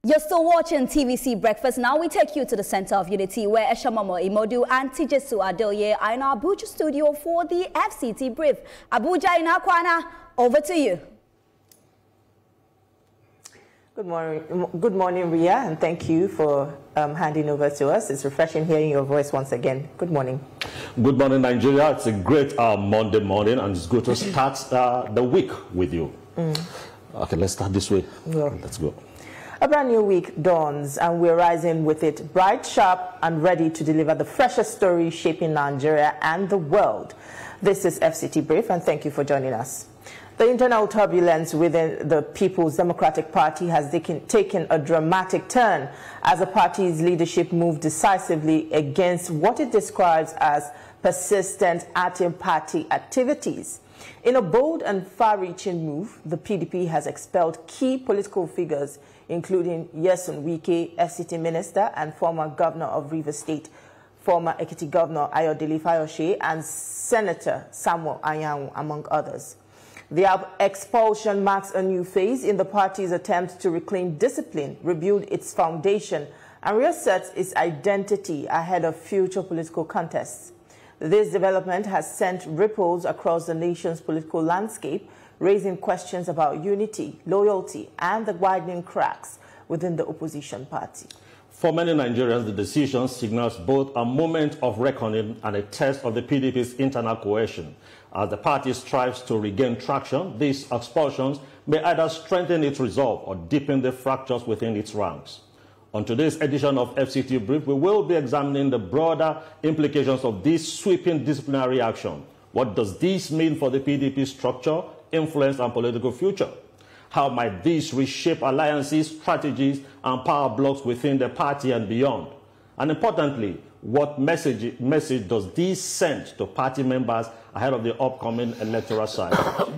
You're still watching TVC Breakfast. Now we take you to the center of unity where Eshamamo Imodu and Tijesu Adoye are in our Abuja studio for the FCT brief. Abuja Inakwana, over to you. Good morning, Ria, and thank you for handing over to us. It's refreshing hearing your voice once again. Good morning. Good morning, Nigeria. It's a great Monday morning, and it's good to start the week with you. Okay, let's start this way. Yeah. Let's go. A brand new week dawns, and we're rising with it bright, sharp, and ready to deliver the freshest story shaping Nigeria and the world. This is FCT Brief, and thank you for joining us. The internal turbulence within the People's Democratic Party has taken a dramatic turn as the party's leadership moved decisively against what it describes as persistent anti-party activities. In a bold and far-reaching move, the PDP has expelled key political figures, including Nyesom Wike, FCT Minister and former Governor of Rivers State, former Ekiti Governor Ayodele Fayose, and Senator Anyanwu, among others. The expulsion marks a new phase in the party's attempt to reclaim discipline, rebuild its foundation, and reassert its identity ahead of future political contests. This development has sent ripples across the nation's political landscape, raising questions about unity, loyalty, and the widening cracks within the opposition party. For many Nigerians, the decision signals both a moment of reckoning and a test of the PDP's internal cohesion. As the party strives to regain traction, these expulsions may either strengthen its resolve or deepen the fractures within its ranks. On today's edition of FCT Brief, we will be examining the broader implications of this sweeping disciplinary action. What does this mean for the PDP structure, influence, and political future? How might this reshape alliances, strategies, and power blocks within the party and beyond? And importantly, what message does this send to party members ahead of the upcoming electoral cycle?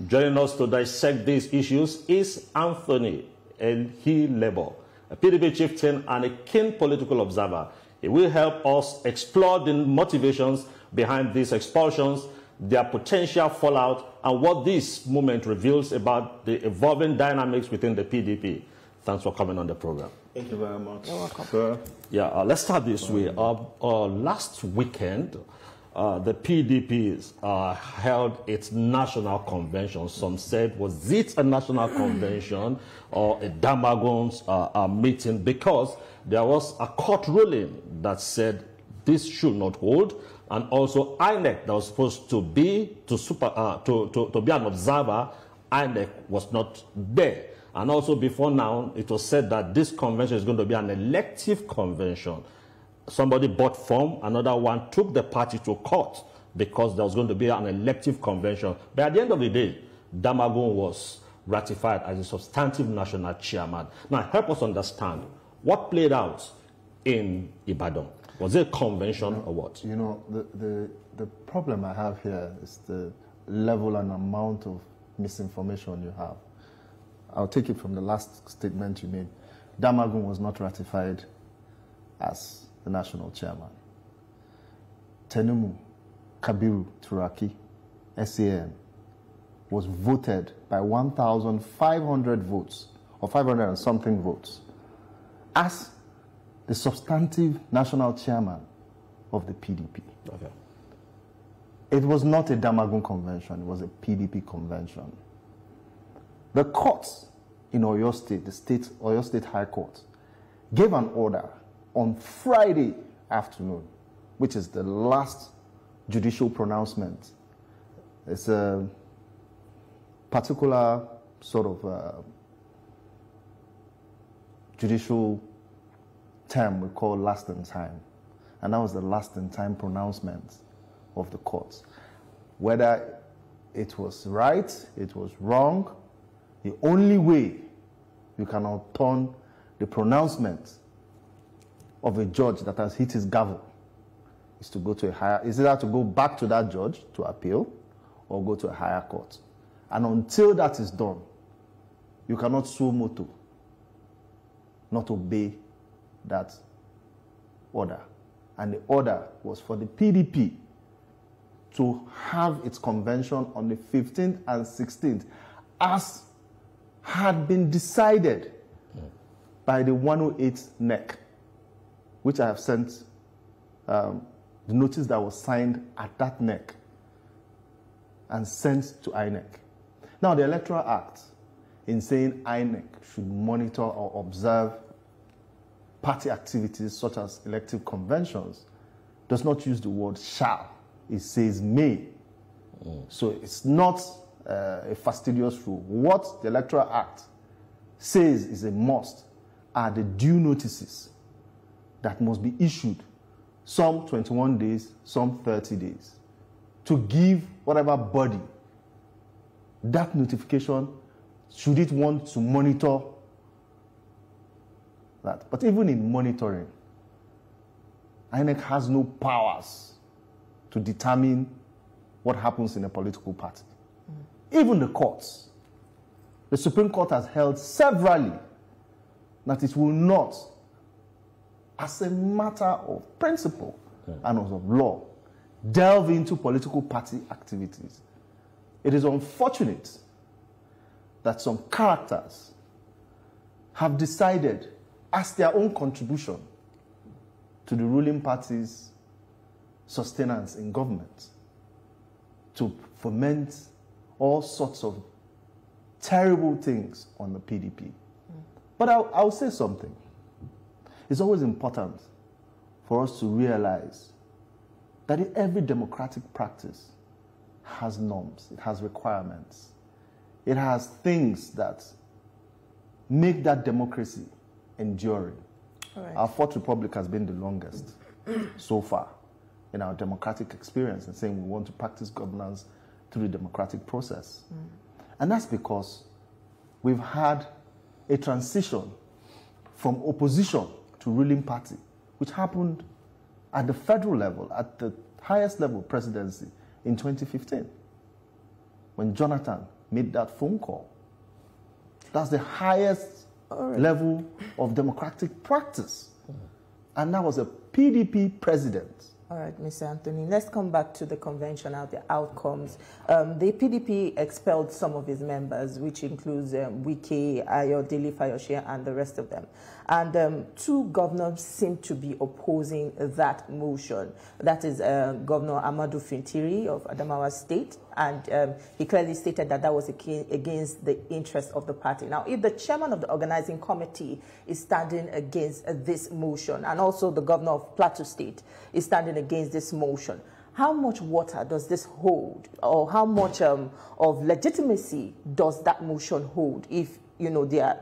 Joining us to dissect these issues is Anthony Elhilebo, a PDP chieftain and a keen political observer. He will help us explore the motivations behind these expulsions, their potential fallout, and what this movement reveals about the evolving dynamics within the PDP. Thanks for coming on the program. Thank you very much. You're welcome. Sir. Yeah, let's start this way. Last weekend, the PDP held its national convention. Some said, was it a national convention or a Damagon's meeting? Because there was a court ruling that said this should not hold, and also INEC that was supposed to be to be an observer, INEC was not there. And also before now, it was said that this convention is going to be an elective convention. Somebody bought form, another one took the party to court because there was going to be an elective convention. But at the end of the day, Damagun was ratified as a substantive national chairman. Now, help us understand what played out in Ibadan. Was it a convention or what? You know, the problem I have here is the level and amount of misinformation you have. I'll take it from the last statement you made. Damagun was not ratified as the national chairman. Tenumu Kabiru Turaki, SAN, was voted by 1,500 votes, or 500 and something votes, as the substantive national chairman of the PDP. Okay. It was not a Damagun convention, it was a PDP convention. The courts in Oyo State, Oyo State High Court, gave an order on Friday afternoon, which is the last judicial pronouncement. It's a particular sort of judicial term we call last in time. And that was the last in time pronouncement of the courts. Whether it was right, it was wrong, the only way you can overturn the pronouncement of a judge that has hit his gavel is to go to a higher, is either to go back to that judge to appeal or go to a higher court. And until that is done, you cannot suo motu, not obey that order. And the order was for the PDP to have its convention on the 15th and 16th as had been decided by the 108 NEC, which I have sent the notice that was signed at that NEC and sent to INEC. Now, the Electoral Act, in saying INEC should monitor or observe party activities such as elective conventions, does not use the word shall. It says may. So it's not a fastidious rule. What the Electoral Act says is a must are the due notices that must be issued, some 21 days, some 30 days, to give whatever body that notification should it want to monitor that. But even in monitoring, INEC has no powers to determine what happens in a political party. Even the courts. The Supreme Court has held severally that it will not, as a matter of principle and of law, delve into political party activities. It is unfortunate that some characters have decided, as their own contribution to the ruling party's sustenance in government, to foment all sorts of terrible things on the PDP. But I'll say something. It's always important for us to realize that every democratic practice has norms, it has requirements, it has things that make that democracy enduring. Right. Our Fourth Republic has been the longest so far in our democratic experience in saying we want to practice governance through the democratic process. And that's because we've had a transition from opposition to ruling party, which happened at the federal level, at the highest level presidency in 2015, when Jonathan made that phone call. That's the highest level of democratic practice. And that was a PDP president. All right, Mr. Anthony, let's come back to the convention and the outcomes. The PDP expelled some of its members, which includes Wike, Ayodele Fayose, and the rest of them. And two governors seem to be opposing that motion. That is Governor Ahmadu Fintiri of Adamawa State, and he clearly stated that that was against the interest of the party. Now, if the chairman of the organizing committee is standing against this motion, and also the governor of Plateau State is standing against this motion, how much water does this hold, or how much of legitimacy does that motion hold if, you know, their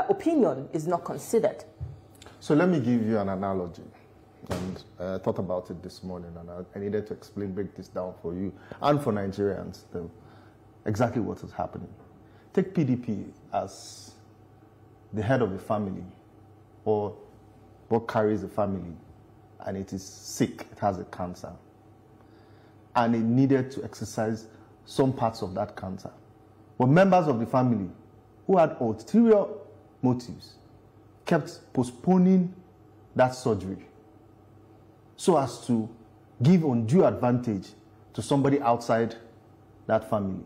opinion is not considered? So let me give you an analogy. And I thought about it this morning, and I needed to break this down for you and for Nigerians, exactly what is happening. Take PDP as the head of a family, or what carries a family, and it is sick, it has a cancer, and it needed to exercise some parts of that cancer. But members of the family who had ulterior motives kept postponing that surgery so as to give undue advantage to somebody outside that family.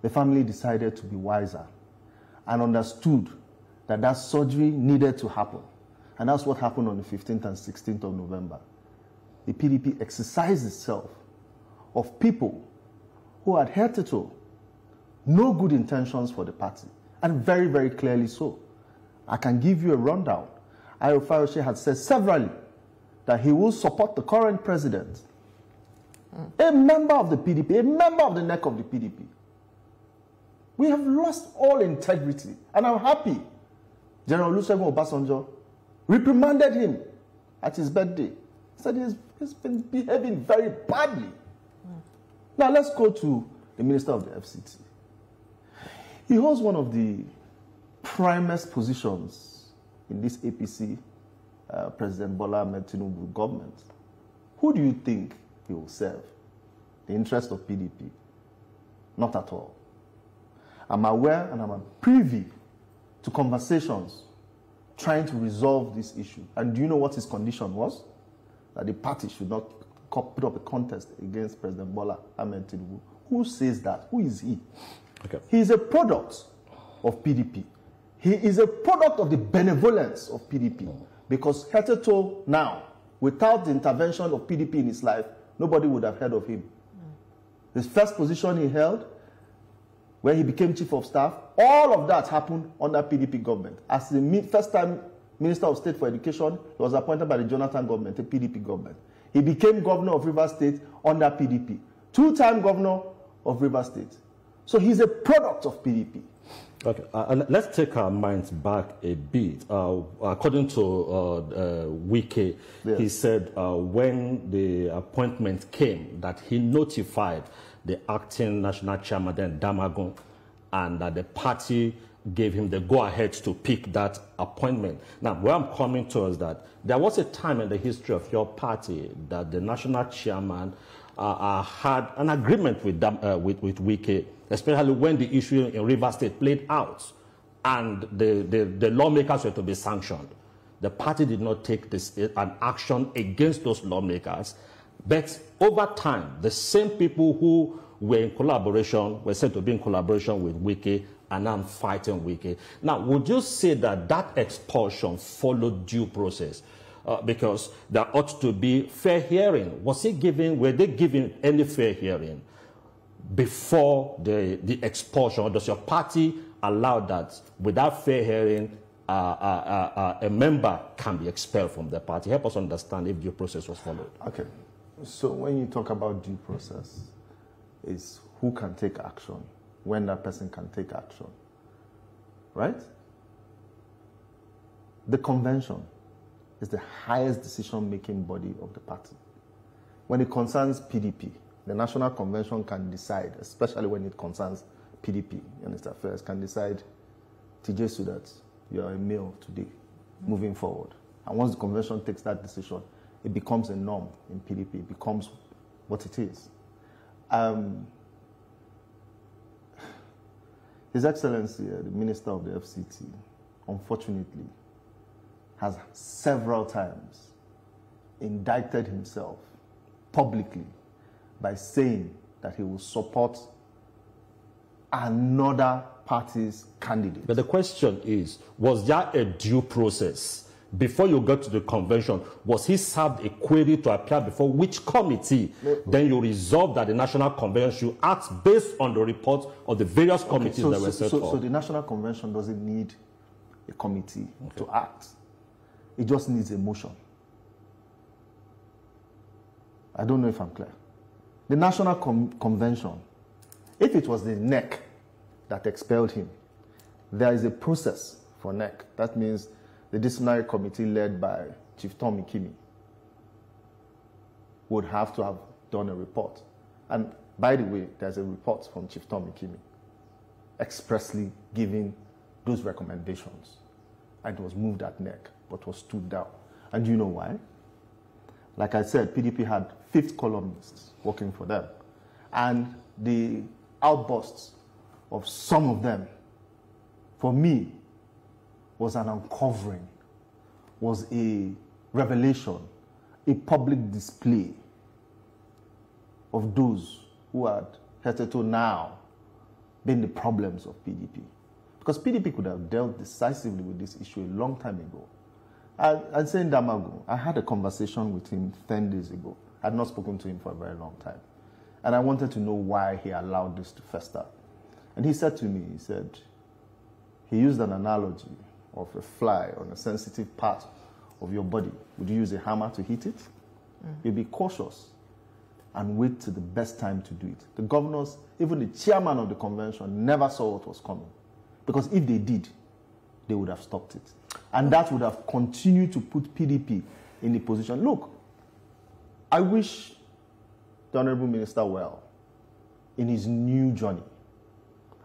The family decided to be wiser and understood that that surgery needed to happen. And that's what happened on the 15th and 16th of November. The PDP exercised itself of people who had hitherto no good intentions for the party, and very, very clearly so. I can give you a rundown. Ayodele Fayose had said severally that he will support the current president, a member of the PDP, a member of the neck of the PDP. We have lost all integrity, and I'm happy General Olusegun Obasanjo reprimanded him at his birthday. He said he's been behaving very badly. Now let's go to the Minister of the FCT. He holds one of the primest positions in this APC President Bola Ahmed Tinubu government. Who do you think he will serve? The interest of PDP? Not at all. I'm aware and I'm privy to conversations trying to resolve this issue. And do you know what his condition was? That the party should not put up a contest against President Bola Ahmed Tinubu. Who says that? Who is he? Okay. He is a product of PDP. He is a product of the benevolence of PDP. Because Heteto now, without the intervention of PDP in his life, nobody would have heard of him. His first position he held, where he became chief of staff, all of that happened under PDP government. As the first-time Minister of State for Education, he was appointed by the Jonathan government, the PDP government. He became governor of Rivers State under PDP. Two-time governor of Rivers State. So he's a product of PDP. Okay, let's take our minds back a bit. According to Wike, yes, he said when the appointment came that he notified the acting national chairman, then Damagun, and that the party gave him the go-ahead to pick that appointment. Now, where I'm coming to is that there was a time in the history of your party that the national chairman had an agreement with Wike, especially when the issue in Rivers State played out and the lawmakers were to be sanctioned. The party did not take an action against those lawmakers, but over time, the same people who were in collaboration, were said to be in collaboration with Wike, are now fighting Wike. Now, would you say that that expulsion followed due process? Because there ought to be fair hearing. Were they giving any fair hearing before the expulsion? Or does your party allow that without fair hearing, a member can be expelled from the party? Help us understand if due process was followed. Okay. So when you talk about due process, it's who can take action, when that person can take action, right? The convention is the highest decision-making body of the party. When it concerns PDP, the National Convention can decide, especially when it concerns PDP and its affairs, can decide, TJ Sudat, you are a male today, moving forward. And once the convention takes that decision, it becomes a norm in PDP. It becomes what it is. His Excellency, the Minister of the FCT, unfortunately, has several times indicted himself publicly by saying that he will support another party's candidate. But the question is, was there a due process? Before you got to the convention, was he served a query to appear before which committee? Then you resolved that the National Convention should act based on the report of the various committees that were set up. So the National Convention doesn't need a committee to act. It just needs a motion. I don't know if I'm clear. The National Convention, if it was the NEC that expelled him, there is a process for NEC. That means the disciplinary committee led by Chief Tom Ikimi would have to have done a report. And by the way, there's a report from Chief Tom Ikimi expressly giving those recommendations. And it was moved at NEC, but was stood down. And do you know why? Like I said, PDP had 5th columnists working for them. And the outbursts of some of them, for me, was an uncovering, was a revelation, a public display of those who had hitherto now been the problems of PDP. Because PDP could have dealt decisively with this issue a long time ago. And saying Damagun, I had a conversation with him 10 days ago. I had not spoken to him for a very long time. And I wanted to know why he allowed this to fester. And he said to me, he said, he used an analogy of a fly on a sensitive part of your body. Would you use a hammer to hit it? You'd be cautious and wait till the best time to do it. The governors, even the chairman of the convention, never saw what was coming. Because if they did, they would have stopped it. And that would have continued to put PDP in the position. Look, I wish the Honorable Minister well in his new journey.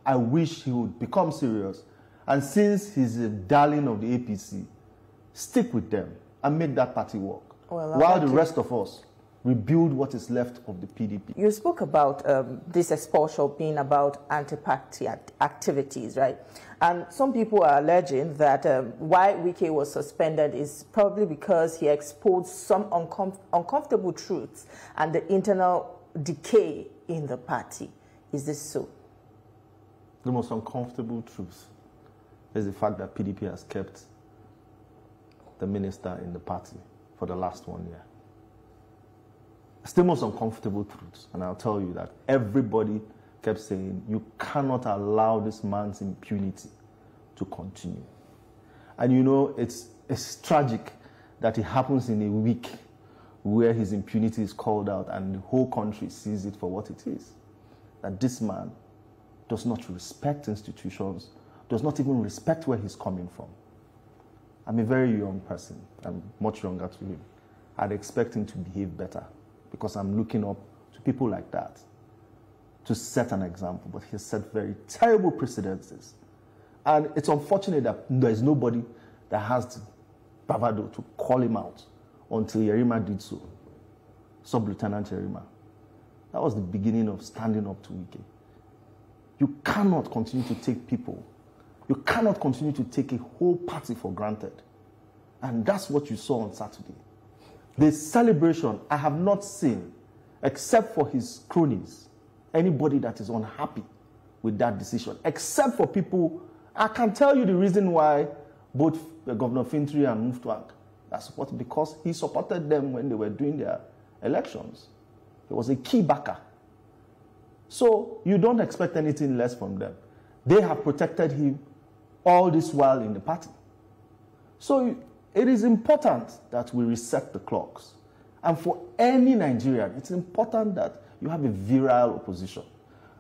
I wish he would become serious. And since he's a darling of the APC, stick with them and make that party work. Well, while the rest of us rebuild what is left of the PDP. You spoke about this expulsion being about anti-party activities, right? And some people are alleging that why Wike was suspended is probably because he exposed some uncomfortable truths and the internal decay in the party. Is this so? The most uncomfortable truths. is the fact that PDP has kept the minister in the party for the last 1 year. It's the most uncomfortable truth, and I'll tell you that everybody kept saying, you cannot allow this man's impunity to continue. And you know, it's tragic that it happens in a week where his impunity is called out and the whole country sees it for what it is. That this man does not respect institutions, does not even respect where he's coming from. I'm a very young person. I'm much younger to him. I'd expect him to behave better because I'm looking up to people like that to set an example. But he has set very terrible precedences. And it's unfortunate that there's nobody that has the bravado to call him out until Yerima did so. Sub-Lieutenant Yerima. That was the beginning of standing up to Wike. You cannot continue to take people. You cannot continue to take a whole party for granted. And that's what you saw on Saturday. The celebration, I have not seen, except for his cronies, anybody that is unhappy with that decision, except for people. I can tell you the reason why both Governor Fintri and Muftwang are supported, because he supported them when they were doing their elections. He was a key backer. So you don't expect anything less from them. They have protected him all this while in the party. So it is important that we reset the clocks. And for any Nigerian, it's important that you have a virile opposition.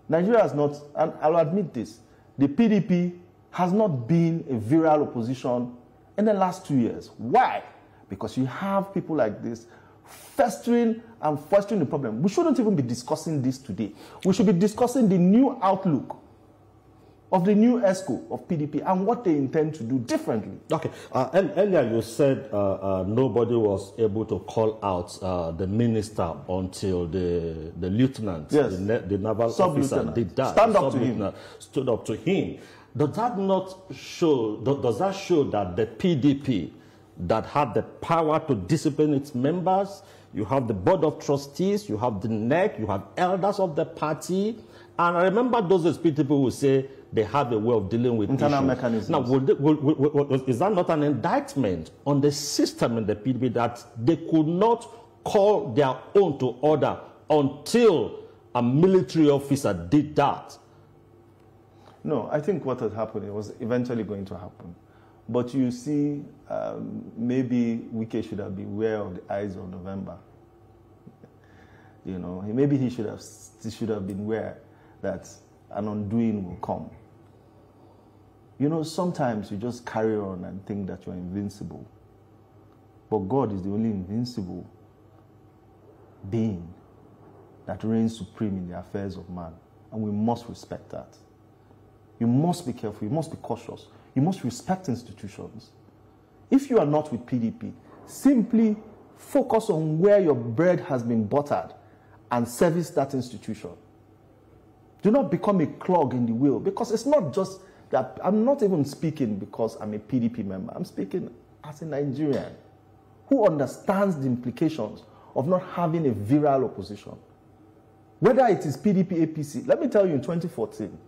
Nigeria has not, and I'll admit this, the PDP has not been a virile opposition in the last 2 years. Why? Because you have people like this festering and fostering the problem. We shouldn't even be discussing this today. We should be discussing the new outlook of the new ESCO of PDP and what they intend to do differently. Okay. Earlier you said nobody was able to call out the minister until the lieutenant, yes, the naval officer did that. Stood up to him. Does that not show, does that show that the PDP that had the power to discipline its members, you have the board of trustees, you have the NEC, you have elders of the party, and I remember those people who say they have a way of dealing with internal mechanisms. Now, is that not an indictment on the system in the PDP that they could not call their own to order until a military officer did that? No, I think what had happened, it was eventually going to happen. But you see, maybe Wike should have been aware of the eyes of November. You know, maybe he should have been aware that an undoing will come. You know, sometimes you just carry on and think that you're invincible. But God is the only invincible being that reigns supreme in the affairs of man. And we must respect that. You must be careful. You must be cautious. You must respect institutions. If you are not with PDP, simply focus on where your bread has been buttered and service that institution. Do not become a clog in the wheel, because it's not just that. I'm not even speaking because I'm a PDP member. I'm speaking as a Nigerian who understands the implications of not having a virile opposition. Whether it is PDP, APC, let me tell you, in 2014,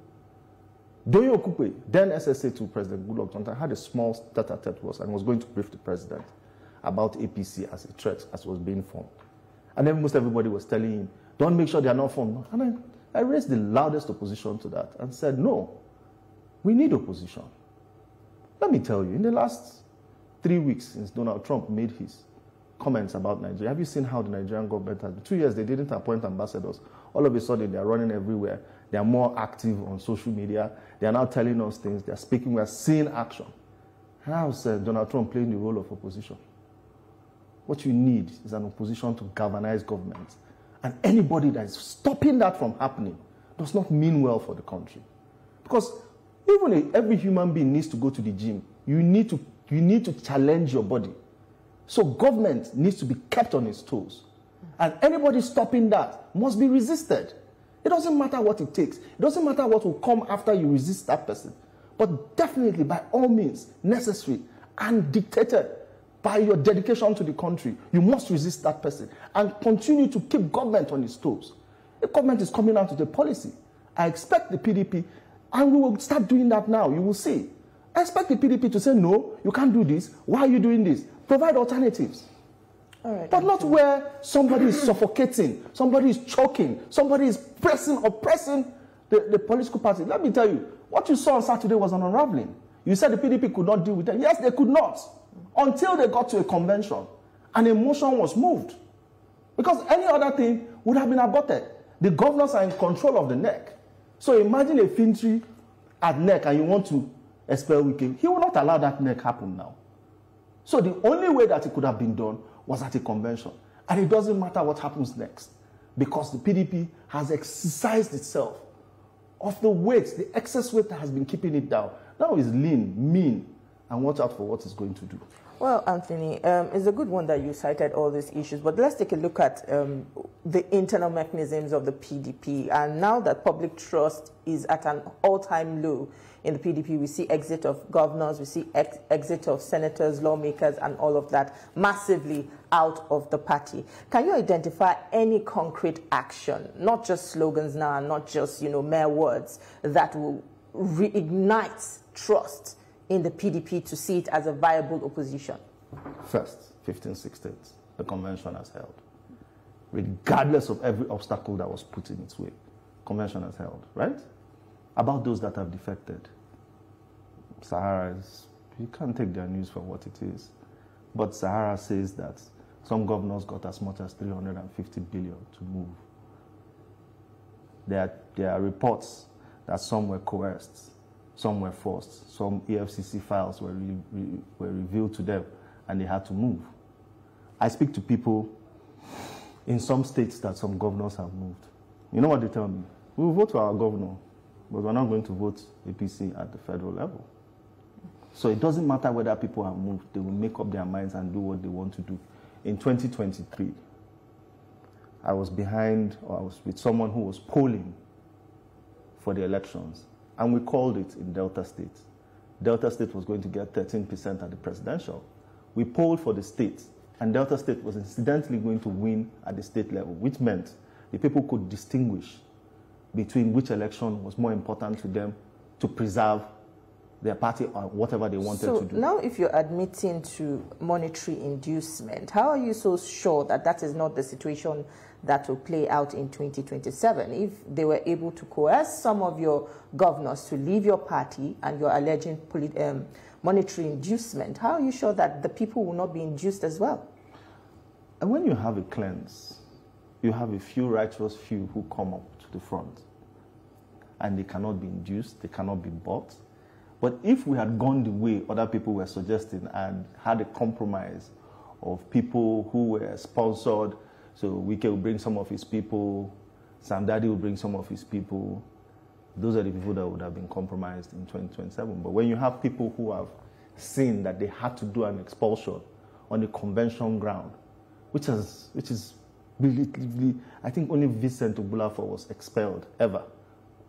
Doyin Okupe, then SSA to President Goodluck Jonathan, had a small tete-a-tete and was going to brief the president about APC as a threat as was being formed. And then most everybody was telling him, don't make sure they are not formed. And I raised the loudest opposition to that and said, no, we need opposition. Let me tell you, in the last 3 weeks since Donald Trump made his comments about Nigeria, have you seen how the Nigerian government has been? 2 years, they didn't appoint ambassadors. All of a sudden, they are running everywhere. They are more active on social media. They are now telling us things. They are speaking. We are seeing action. And I said, Donald Trump playing the role of opposition. What you need is an opposition to galvanize government. And anybody that is stopping that from happening does not mean well for the country. Because even every human being needs to go to the gym. You need to challenge your body. So government needs to be kept on its toes. And anybody stopping that must be resisted. It doesn't matter what it takes. It doesn't matter what will come after you resist that person. But definitely, by all means, necessary and dictated by your dedication to the country, you must resist that person and continue to keep government on its toes. The government is coming out with a policy. I expect the PDP, and we will start doing that now. You will see. I expect the PDP to say, no, you can't do this. Why are you doing this? Provide alternatives. All right, but not where somebody is suffocating, somebody is choking, somebody is oppressing the political party. Let me tell you, what you saw on Saturday was an unraveling. You said the PDP could not deal with them. Yes, they could not. Until they got to a convention and a motion was moved. Because any other thing would have been aborted. The governors are in control of the NEC. So imagine a Fintri at NEC and you want to expel Wike. He will not allow that NEC happen now. So the only way that it could have been done was at a convention. And it doesn't matter what happens next. Because the PDP has exercised itself of the weight, the excess weight that has been keeping it down. Now it's lean, mean, and watch out for what it's going to do. Well, Anthony, it's a good one that you cited all these issues, but let's take a look at the internal mechanisms of the PDP. And now that public trust is at an all-time low in the PDP, we see exit of governors, we see exit of senators, lawmakers, and all of that massively out of the party. Can you identify any concrete action, not just slogans now, not just, mere words, that will reignite trust in the PDP to see it as a viable opposition? First, 15th, 16th, the convention has held. Regardless of every obstacle that was put in its way, convention has held, right? About those that have defected. Sahara you can't take their news for what it is. But Sahara says that some governors got as much as 350 billion to move. There are reports that some were coerced, some were forced, some EFCC files were revealed to them and they had to move. I speak to people in some states that some governors have moved. You know what they tell me? We will vote for our governor, but we're not going to vote APC at the federal level. So it doesn't matter whether people have moved, they will make up their minds and do what they want to do. In 2023, I was with someone who was polling for the elections. And we called it in Delta State. Delta State was going to get 13% at the presidential. We polled for the state, and Delta State was incidentally going to win at the state level, which meant the people could distinguish between which election was more important to them to preserve their party or whatever they wanted to do. So now if you're admitting to monetary inducement, how are you so sure that that is not the situation that will play out in 2027? If they were able to coerce some of your governors to leave your party and you're alleging monetary inducement, how are you sure that the people will not be induced as well? And when you have a cleanse, you have a few righteous few who come up to the front and they cannot be induced, they cannot be bought. But if we had gone the way other people were suggesting and had a compromise of people who were sponsored, so Wike will bring some of his people, Sam Daddy will bring some of his people, those are the people that would have been compromised in 2027. But when you have people who have seen that they had to do an expulsion on the convention ground, which is relatively, I think only Vincent Ogbulafor was expelled ever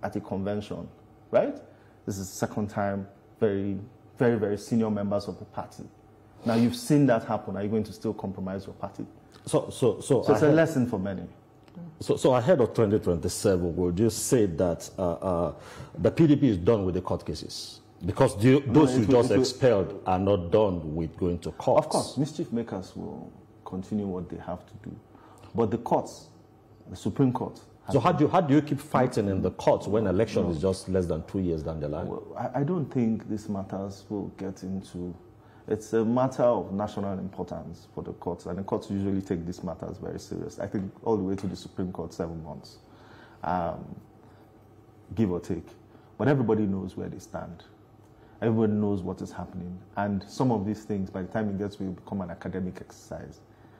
at a convention, right? This is the second time, very, very, very senior members of the party. Now you've seen that happen. Are you going to still compromise your party? So it's a lesson for many. So ahead of 2027, would you say that the PDP is done with the court cases? Because those who just expelled are not done with going to court. Of course, mischief makers will continue what they have to do. But the courts, the Supreme Court... So how do you keep fighting in the courts when election is just less than 2 years down the line? Well, I don't think these matters will get into... It's a matter of national importance for the courts, and the courts usually take these matters very serious. I think all the way to the Supreme Court, 7 months, give or take. But everybody knows where they stand. Everybody knows what is happening. And some of these things, by the time it gets to become an academic exercise,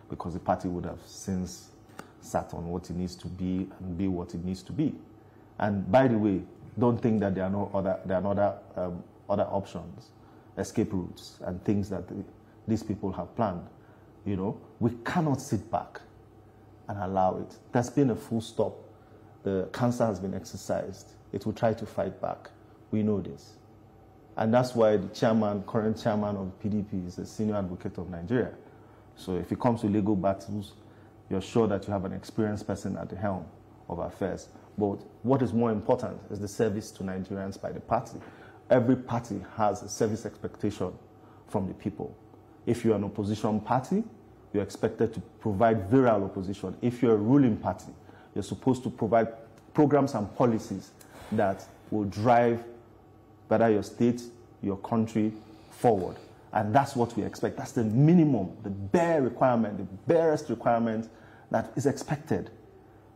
because the party would have since sat on what it needs to be and be what it needs to be. And by the way, don't think that there are no other options, escape routes, and things that these people have planned. You know, we cannot sit back and allow it. There's been a full stop. The cancer has been exercised. It will try to fight back. We know this. And that's why the current chairman of PDP is a senior advocate of Nigeria. So if it comes to legal battles, you're sure that you have an experienced person at the helm of affairs. But what is more important is the service to Nigerians by the party. every party has a service expectation from the people. If you're an opposition party, you're expected to provide virile opposition. If you're a ruling party, you're supposed to provide programs and policies that will drive better your state, your country forward. And that's what we expect. That's the minimum, the bare requirement, the barest requirement that is expected.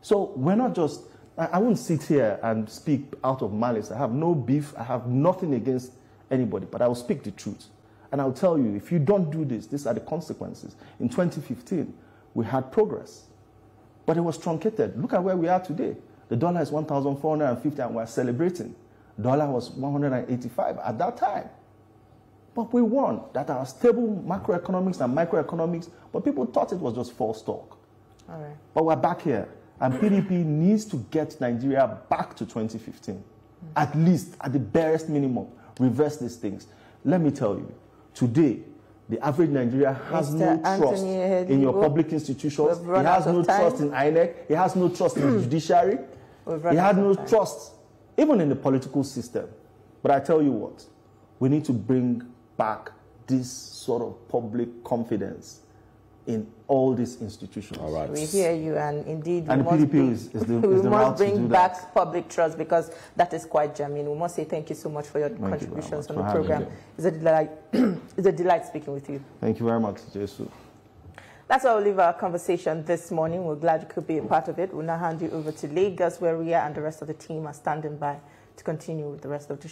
So we're not just, I won't sit here and speak out of malice. I have no beef. I have nothing against anybody, but I will speak the truth. And I'll tell you, if you don't do this, these are the consequences. In 2015, we had progress, but it was truncated. Look at where we are today. The dollar is 1,450 and we're celebrating. The dollar was 185 at that time. But we won. That are stable macroeconomics and microeconomics, but people thought it was just false talk. All right. But we're back here, and PDP needs to get Nigeria back to 2015. At least, at the barest minimum, reverse these things. Let me tell you, today, the average Nigerian has no trust in your public institutions. He has no trust in INEC. He has no trust in the judiciary. He has no trust even in the political system. But I tell you what, we need to bring back this sort of public confidence in all these institutions. All right. We hear you, and indeed, and we must bring back public trust, because that is quite genuine. We must say thank you so much for your contributions on the program. It's a delight. It's a delight speaking with you. Thank you very much, Jesu. That's why we'll leave our conversation this morning. We're glad you could be a part of it. We'll now hand you over to Lagos, where Ria and the rest of the team are standing by to continue with the rest of the show.